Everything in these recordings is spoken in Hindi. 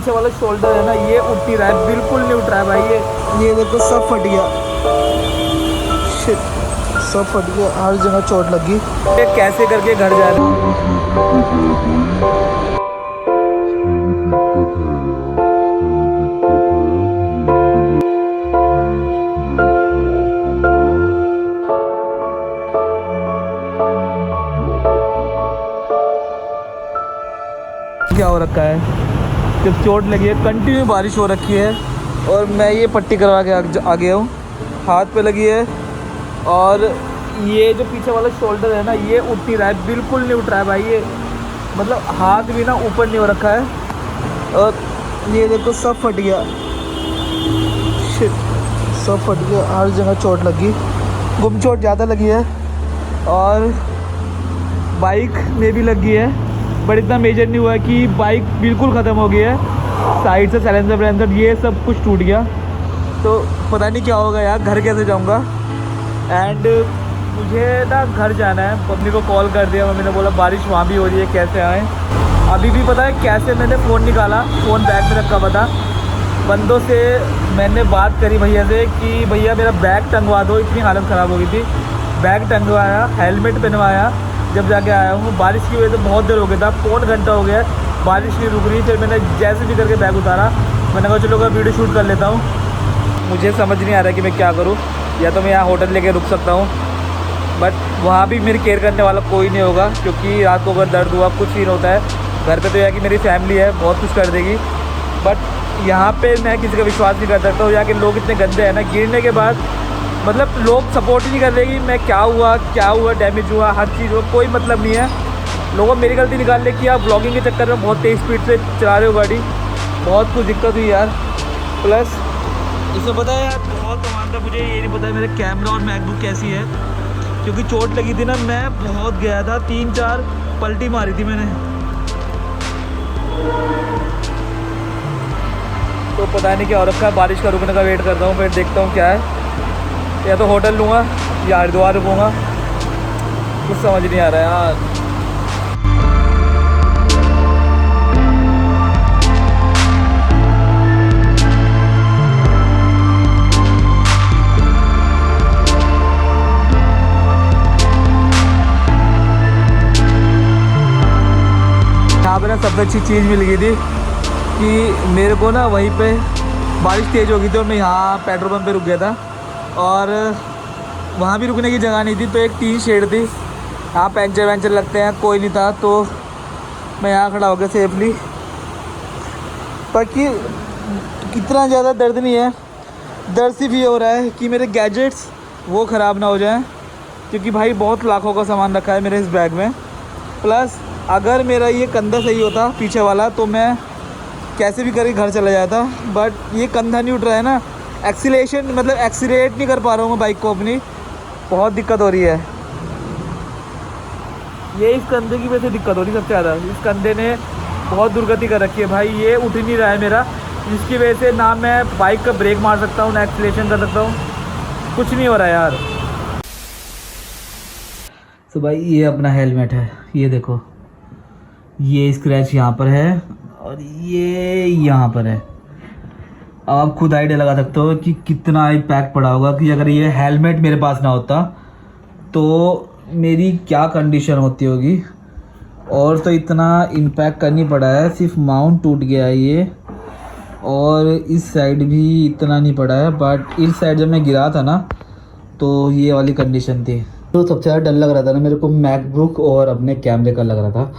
पीछे वाला शोल्डर है ना, ये उठ नहीं रहा है, बिल्कुल नहीं उठ रहा है भाई। ये देखो सब फट गया, शिट, सब फट गया, हर जगह चोट लगी। ये कैसे करके घर जा रहे हैं। क्या हो रखा है, जब चोट लगी है, कंटिन्यू बारिश हो रखी है और मैं ये पट्टी करवा के आ गया हूँ, हाथ पे लगी है। और ये जो पीछे वाला शोल्डर है ना, ये उठ नहीं रहा है, बिल्कुल नहीं उठ रहा है भाई। ये मतलब हाथ भी ना ऊपर नहीं हो रखा है। और ये देखो सब फट गया, शिट, सब फट गया, हर जगह चोट लगी, गुम चोट ज़्यादा लगी है और बाइक में भी लगी है, बट इतना मेजर नहीं हुआ है कि बाइक बिल्कुल ख़त्म हो गई है। साइड से साइलेंसर वाइलेंसर ये सब कुछ टूट गया, तो पता नहीं क्या होगा यार, घर कैसे जाऊंगा। एंड मुझे ना घर जाना है, मम्मी को कॉल कर दिया, मम्मी ने बोला बारिश वहाँ भी हो रही है, कैसे आएँ। अभी भी पता है कैसे मैंने फ़ोन निकाला, फ़ोन बैग में रखा हुआ था, बंदों से मैंने बात करी भैया से कि भैया मेरा बैग टंगवा दो, इतनी हालत ख़राब हो गई थी। बैग टंगवाया, हेलमेट पहनवाया, जब जाके आया हूँ। बारिश की वजह से बहुत देर हो गया था, पौन घंटा हो गया, बारिश नहीं रुक रही। फिर मैंने जैसे भी करके बैग उतारा, मैंने कहा चलो मैं वीडियो शूट कर लेता हूँ। मुझे समझ नहीं आ रहा कि मैं क्या करूँ, या तो मैं यहाँ होटल लेके रुक सकता हूँ, बट वहाँ भी मेरी केयर करने वाला कोई नहीं होगा, क्योंकि रात को अगर दर्द हुआ, कुछ सीन होता है। घर पे तो यह कि मेरी फैमिली है, बहुत कुछ कर देगी, बट यहाँ पे मैं किसी का विश्वास नहीं कर सकता हूँ। यहाँ के लोग इतने गंदे हैं ना, गिरने के बाद मतलब लोग सपोर्ट ही नहीं कर रहे कि मैं क्या हुआ, डैमेज हुआ, हर चीज़ हुआ, कोई मतलब नहीं है। लोगों मेरी गलती निकाल ले कि आप ब्लॉगिंग के चक्कर में बहुत तेज़ स्पीड से चला रहे हो गाड़ी, बहुत कुछ दिक्कत हुई यार। प्लस इसमें पता है यार, बहुत सामान था, मुझे ये नहीं पता मेरा कैमरा और मैकबुक कैसी है, क्योंकि चोट लगी थी ना, मैं बहुत गया था, 3-4 पलटी मारी थी मैंने, तो पता नहीं क्या हो रखा है। बारिश का रुकने का वेट करता हूँ, फिर देखता हूँ क्या है, या तो होटल लूँगा या हरिद्वार रुकूँगा, कुछ समझ नहीं आ रहा है यार। यहाँ पे ना सबसे अच्छी चीज़ मिल गई थी कि मेरे को ना वहीं पे बारिश तेज़ हो गई थी और मैं यहाँ पेट्रोल पंप पे रुक गया था, और वहाँ भी रुकने की जगह नहीं थी, तो एक टीन शेड थी, यहाँ पंचर वैंचर लगते हैं, कोई नहीं था, तो मैं यहाँ खड़ा हो गया सेफली। बाकी कितना ज़्यादा दर्द नहीं है, दर्द सिर्फ ये हो रहा है कि मेरे गैजेट्स वो ख़राब ना हो जाएं, क्योंकि भाई बहुत लाखों का सामान रखा है मेरे इस बैग में। प्लस अगर मेरा ये कंधा सही होता पीछे वाला, तो मैं कैसे भी करके घर चला जाता, बट ये कंधा नहीं उठ रहा है ना, एक्सीलेशन मतलब एक्सीलेट नहीं कर पा रहा हूँ मैं बाइक को अपनी, बहुत दिक्कत हो रही है। ये इस कंधे की वजह से दिक्कत हो रही है सबसे ज़्यादा, इस कंधे ने बहुत दुर्गति कर रखी है भाई, ये उठ ही नहीं रहा है मेरा, जिसकी वजह से ना मैं बाइक का ब्रेक मार सकता हूँ, ना एक्सीलेशन कर सकता हूँ, कुछ नहीं हो रहा है यार। तो भाई ये अपना हेलमेट है, ये देखो, ये स्क्रैच यहाँ पर है और ये यहाँ पर है। अब आप खुद आइडिया लगा सकते हो कि कितना इम्पैक्ट पड़ा होगा, कि अगर ये हेलमेट मेरे पास ना होता तो मेरी क्या कंडीशन होती होगी। और तो इतना इम्पैक्ट करनी पड़ा है, सिर्फ माउंट टूट गया है ये, और इस साइड भी इतना नहीं पड़ा है, बट इस साइड जब मैं गिरा था ना, तो ये वाली कंडीशन थी। तो सबसे ज़्यादा डर लग रहा था ना मेरे को, मैकबुक और अपने कैमरे का लग रहा था।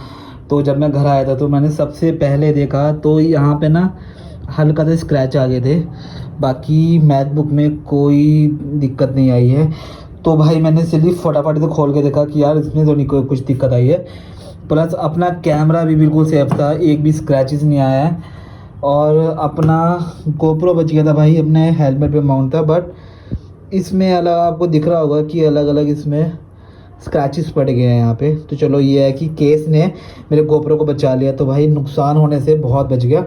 तो जब मैं घर आया था तो मैंने सबसे पहले देखा तो यहाँ पे ना हल्का सा स्क्रैच आ गए थे, बाकी मैकबुक में कोई दिक्कत नहीं आई है। तो भाई मैंने सिर्फ फटाफट से खोल के देखा कि यार इसमें तो नहीं कोई कुछ दिक्कत आई है। प्लस अपना कैमरा भी बिल्कुल सेफ था, एक भी स्क्रैचेस नहीं आया है, और अपना गोप्रो बच गया था भाई, अपने हेलमेट पे माउंट था, बट इसमें अलग आपको दिख रहा होगा कि अलग अलग इसमें स्क्रैचेस पड़ गए हैं यहाँ पे। तो चलो ये है कि केस ने मेरे गोप्रो को बचा लिया, तो भाई नुकसान होने से बहुत बच गया।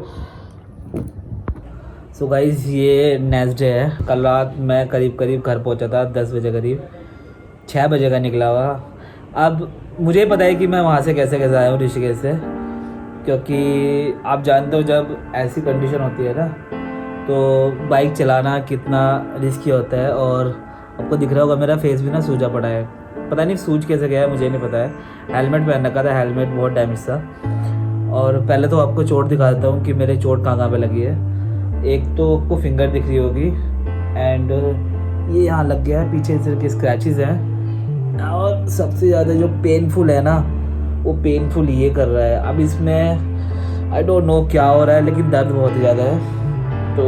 सो गाइस ये नेक्स्ट डे है, कल रात मैं करीब घर पहुँचा था 10 बजे करीब, 6 बजे का निकला हुआ। अब मुझे पता है कि मैं वहाँ से कैसे आया हूँ ऋषिकेश से, क्योंकि आप जानते हो जब ऐसी कंडीशन होती है ना तो बाइक चलाना कितना रिस्की होता है। और आपको दिख रहा होगा मेरा फेस भी ना सूजा पड़ा है, पता नहीं सूज कैसे गया है, मुझे नहीं पता है। हेलमेट पहन रखा था, हेलमेट बहुत डैमेज था। और पहले तो आपको चोट दिखा देता हूँ कि मेरे चोट कहाँ कहाँ पे लगी है। एक तो आपको फिंगर दिख रही होगी एंड ये यहाँ लग गया है, पीछे सिर के स्क्रैचेस हैं। और सबसे ज़्यादा जो पेनफुल है ना वो पेनफुल ये कर रहा है। अब इसमें आई डोंट नो क्या हो रहा है लेकिन दर्द बहुत ही ज़्यादा है, तो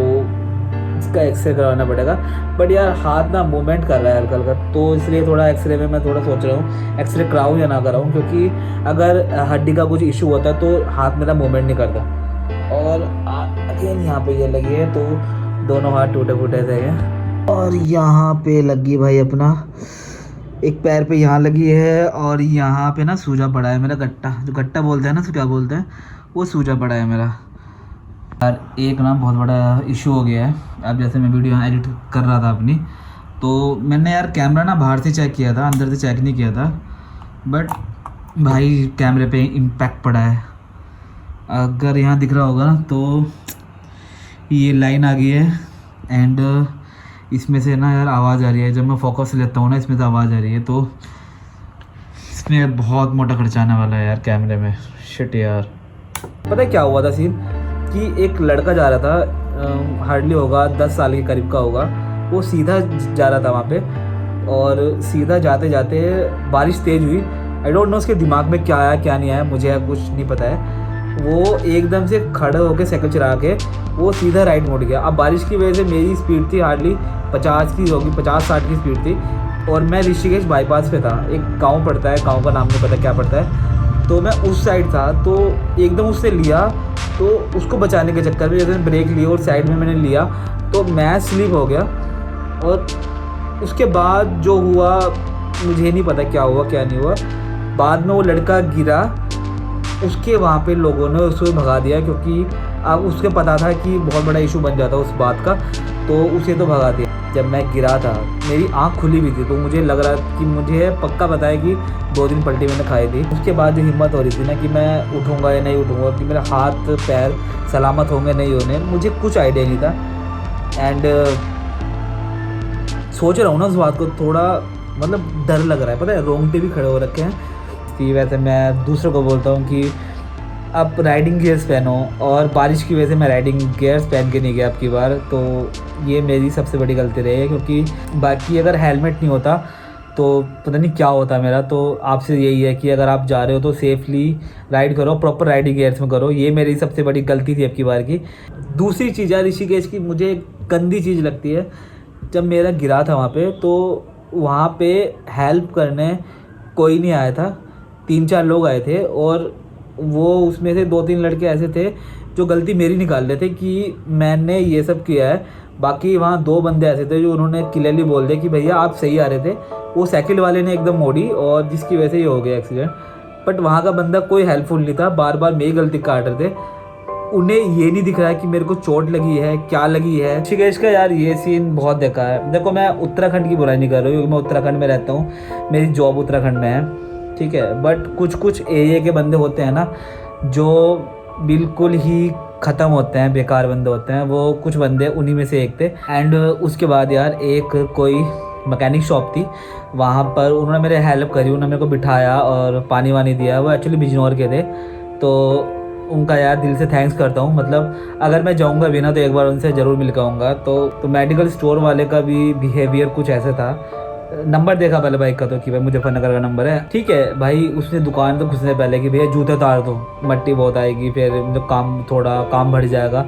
इसका एक्सरे करवाना पड़ेगा। बट यार हाथ ना मूवमेंट कर रहा है हल्का हल्का, तो इसलिए थोड़ा एक्सरे में मैं थोड़ा सोच रहा हूँ एक्सरे कराऊँ या ना कराऊँ, क्योंकि अगर हड्डी का कुछ इशू होता है तो हाथ मेरा मूवमेंट नहीं करता। और अगेन यहाँ पे ये लगी है तो दोनों हाथ टूटे फूटे थे। और यहाँ पे लगी भाई अपना एक पैर पे यहाँ लगी है और यहाँ पे ना सूजा पड़ा है मेरा, गट्टा जो गट्टा बोलते हैं ना, क्या बोलते हैं, वो सूजा पड़ा है मेरा। यार एक ना बहुत बड़ा इशू हो गया है। अब जैसे मैं वीडियो एडिट कर रहा था अपनी, तो मैंने यार कैमरा ना बाहर से चेक किया था, अंदर से चेक नहीं किया था। बट भाई कैमरे पे इम्पैक्ट पड़ा है, अगर यहाँ दिख रहा होगा ना तो ये लाइन आ गई है एंड इसमें से ना यार आवाज़ आ रही है। जब मैं फोकस लेता हूँ ना इसमें से आवाज़ आ रही है, तो इसमें बहुत मोटा खर्चा आने वाला है यार कैमरे में। शिट यार, पता है क्या हुआ था सीन कि एक लड़का जा रहा था, हार्डली होगा 10 साल के करीब का होगा, वो सीधा जा रहा था वहाँ पे। और सीधा जाते जाते बारिश तेज़ हुई। आई डोंट नो उसके दिमाग में क्या आया क्या नहीं आया, मुझे कुछ नहीं पता है। वो एकदम से खड़े होकर साइकिल चला के वो सीधा राइट मुड़ गया। अब बारिश की वजह से मेरी स्पीड थी हार्डली 50 की होगी, 50-60 की स्पीड थी। और मैं ऋषिकेश बाईपास पे था, एक गांव पड़ता है, गांव का नाम नहीं पता क्या पड़ता है, तो मैं उस साइड था। तो एकदम उससे लिया, तो उसको बचाने के चक्कर में जैसे ब्रेक लिया और साइड में मैंने लिया तो मैं स्लिप हो गया। और उसके बाद जो हुआ मुझे नहीं पता क्या हुआ क्या नहीं हुआ। बाद में वो लड़का गिरा, उसके वहाँ पे लोगों ने उसको भगा दिया, क्योंकि अब उसके पता था कि बहुत बड़ा इशू बन जाता उस बात का, तो उसे तो भगा दिया। जब मैं गिरा था मेरी आंख खुली हुई थी, तो मुझे लग रहा कि मुझे पक्का पता है कि 2 दिन पलटी मैंने खाई थी। उसके बाद जो हिम्मत हो रही थी ना कि मैं उठूँगा या नहीं उठूँगा, कि मेरे हाथ पैर सलामत होंगे नहीं होने, मुझे कुछ आइडिया नहीं था। एंड सोच रहा हूँ ना उस बात को, थोड़ा मतलब डर लग रहा है, पता है रोंगटे भी खड़े हो रखे हैं कि वैसे मैं दूसरों को बोलता हूँ कि आप राइडिंग गियर्स पहनो, और बारिश की वजह से मैं राइडिंग गियर्स पहन के नहीं गया अब की बार, तो ये मेरी सबसे बड़ी गलती रही है। क्योंकि बाकी अगर हेलमेट नहीं होता तो पता नहीं क्या होता मेरा। तो आपसे यही है कि अगर आप जा रहे हो तो सेफली राइड करो, प्रॉपर राइडिंग गियर्स में करो, ये मेरी सबसे बड़ी गलती थी अब की बार की। दूसरी चीज़ है ऋषिकेश की मुझे गंदी चीज़ लगती है, जब मेरा गिरा था वहाँ पे, तो वहाँ पे हेल्प करने कोई नहीं आया था। 3-4 लोग आए थे और वो उसमें से 2-3 लड़के ऐसे थे जो गलती मेरी निकाल रहे थे कि मैंने ये सब किया है। बाकी वहाँ 2 बंदे ऐसे थे जो उन्होंने क्लियरली बोल दिया कि भैया आप सही आ रहे थे, वो साइकिल वाले ने एकदम मोड़ी और जिसकी वजह से ये हो गया एक्सीडेंट। बट वहाँ का बंदा कोई हेल्पफुल नहीं था, बार बार मेरी गलती काट रहे थे। उन्हें ये नहीं दिख रहा है कि मेरे को चोट लगी है क्या लगी है। ऋषिकेश का यार ये सीन बहुत देखा है। देखो मैं उत्तराखंड की बुराई नहीं कर रहा हूँ, क्योंकि मैं उत्तराखंड में रहता हूँ, मेरी जॉब उत्तराखंड में है, ठीक है। बट कुछ एरिया के बंदे होते हैं ना जो बिल्कुल ही ख़त्म होते हैं, बेकार बंदे होते हैं, वो कुछ बंदे उन्हीं में से एक थे। एंड उसके बाद यार एक कोई मैकेनिक शॉप थी, वहाँ पर उन्होंने मेरे हेल्प करी, उन्होंने मेरे को बिठाया और पानी वानी दिया। वो एक्चुअली बिजनौर के थे, तो उनका यार दिल से थैंक्स करता हूँ। मतलब अगर मैं जाऊँगा भी ना तो एक बार उनसे ज़रूर मिल के आऊँगा। तो मेडिकल स्टोर वाले का भी बिहेवियर कुछ ऐसा था। नंबर देखा पहले बाइक का तो कि भाई मुजफ्फरनगर का नंबर है, ठीक है भाई। उसने दुकान तो घुसने पहले कि भैया जूते उतार दो, मट्टी बहुत आएगी, फिर काम बढ़ जाएगा।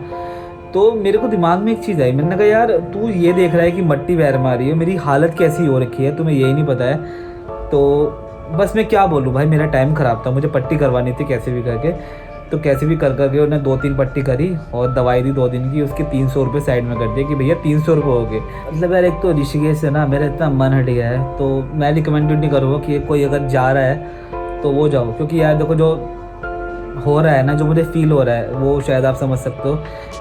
तो मेरे को दिमाग में एक चीज़ आई, मैंने कहा यार तू ये देख रहा है कि मट्टी पैर में आ रही है, मेरी हालत कैसी हो रखी है तुम्हें यही नहीं पता है। तो बस मैं क्या बोलूँ भाई, मेरा टाइम ख़राब था, मुझे पट्टी करवानी थी कैसे भी करके। तो कैसे भी कर करके उन्हें 2-3 पट्टी करी और दवाई दी 2 दिन की, उसके 300 रुपये साइड में कर दिए कि भैया 300 रुपये हो गए। मतलब यार एक तो ऋषिकेश से ना मेरा इतना मन हट गया है, तो मैं रिकमेंड नहीं करूँगा कि कोई अगर जा रहा है तो वो जाओ। क्योंकि यार देखो जो हो रहा है ना, जो मुझे फील हो रहा है वो शायद आप समझ सकते हो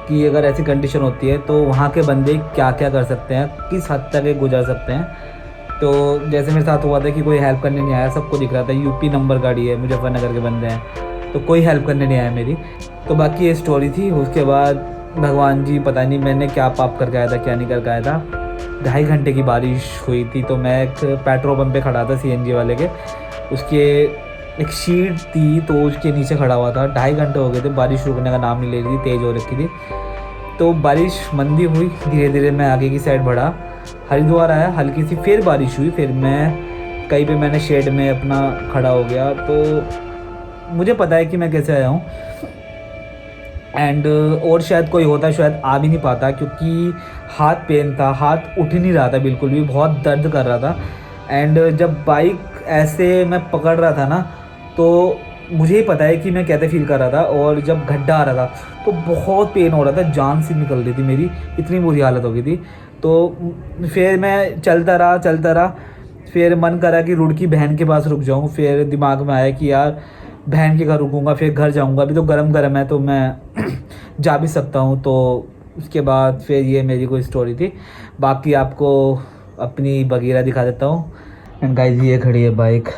कि अगर ऐसी कंडीशन होती है तो वहाँ के बंदे क्या क्या कर सकते हैं, किस हद तक ये गुजर सकते हैं। तो जैसे मेरे साथ हुआ था कि कोई हेल्प करने नहीं आया, सबको दिख रहा था यूपी नंबर गाड़ी है, मुजफ्फरनगर के बंदे हैं, तो कोई हेल्प करने नहीं आया मेरी। तो बाकी ये स्टोरी थी। उसके बाद भगवान जी पता नहीं मैंने क्या पाप करके आया था, क्या नहीं करके आया था। 2.5 घंटे की बारिश हुई थी। तो मैं एक पेट्रोल पंप पे खड़ा था CNG वाले के, उसके एक शीट थी तो उसके नीचे खड़ा हुआ था। 2.5 घंटे हो गए थे, बारिश रुकने का नाम नहीं ले रही थी, तेज़ हो रखी थी। तो बारिश मंदी हुई, धीरे धीरे मैं आगे की साइड बढ़ा, हरिद्वार आया, हल्की सी फिर बारिश हुई। फिर मैं कहीं पे मैंने शेड में अपना खड़ा हो गया। तो मुझे पता है कि मैं कैसे आया हूँ। एंड और शायद कोई होता शायद आ भी नहीं पाता, क्योंकि हाथ पेन था, हाथ उठ ही नहीं रहा था बिल्कुल भी, बहुत दर्द कर रहा था। एंड जब बाइक ऐसे मैं पकड़ रहा था ना, तो मुझे ही पता है कि मैं कैसे फील कर रहा था। और जब गड्ढा आ रहा था तो बहुत पेन हो रहा था, जान सी निकल रही थी मेरी, इतनी बुरी हालत हो गई थी। तो फिर मैं चलता रहा। फिर मन करा कि रुड़की बहन के पास रुक जाऊँ। फिर दिमाग में आया कि यार बहन के घर रुकूँगा, फिर घर जाऊँगा, अभी तो गरम गरम है तो मैं जा भी सकता हूँ। तो उसके बाद फिर ये मेरी कोई स्टोरी थी। बाकी आपको अपनी बगीरा दिखा देता हूँ। एंड गाइस ये खड़ी है बाइक,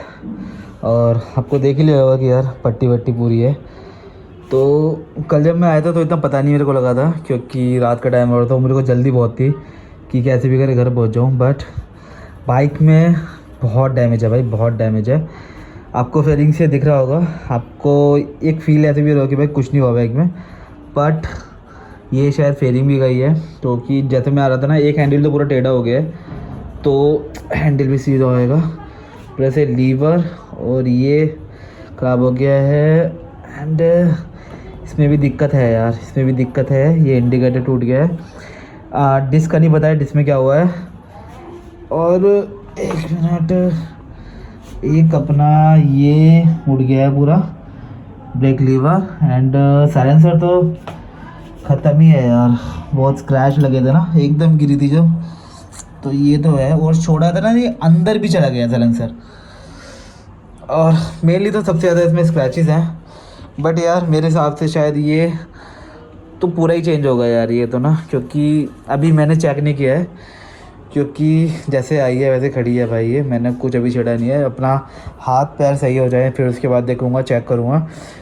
और आपको देख ही लिया होगा कि यार पट्टी वट्टी पूरी है। तो कल जब मैं आया था तो इतना पता नहीं मेरे को लगा था, क्योंकि रात का टाइम हो रहा था, मेरे को जल्दी बहुत थी कि कैसे भी करके घर पहुँच जाऊँ। बट बाइक में बहुत डैमेज है भाई, बहुत डैमेज है। आपको फेयरिंग से दिख रहा होगा, आपको एक फील ऐसे भी रहा कि भाई कुछ नहीं हुआ बाइक में, बट ये शायद फेयरिंग भी गई है। क्योंकि जैसे मैं आ रहा था ना, एक हैंडल तो पूरा टेढ़ा हो गया है, तो हैंडल भी सीधा होएगा, प्लस ये लीवर और ये ख़राब हो गया है। एंड इसमें भी दिक्कत है यार, इसमें भी दिक्कत है, ये इंडिकेटर टूट गया है। डिस्क का नहीं पता है डिस्क में क्या हुआ है। और एक मिनट, एक अपना ये उड़ गया है पूरा ब्रेक लीवर। एंड साइलेंसर तो ख़त्म ही है यार, बहुत स्क्रैच लगे थे ना, एकदम गिरी थी जब। तो ये तो है, और छोड़ा था ना, ये अंदर भी चला गया साइलेंसर। और मेनली तो सबसे ज़्यादा इसमें स्क्रैचेस हैं। बट यार मेरे हिसाब से शायद ये तो पूरा ही चेंज होगा यार ये तो ना, क्योंकि अभी मैंने चेक नहीं किया है, क्योंकि जैसे आई है वैसे खड़ी है भाई। ये मैंने कुछ अभी छेड़ा नहीं है, अपना हाथ पैर सही हो जाए फिर उसके बाद देखूँगा, चेक करूँगा।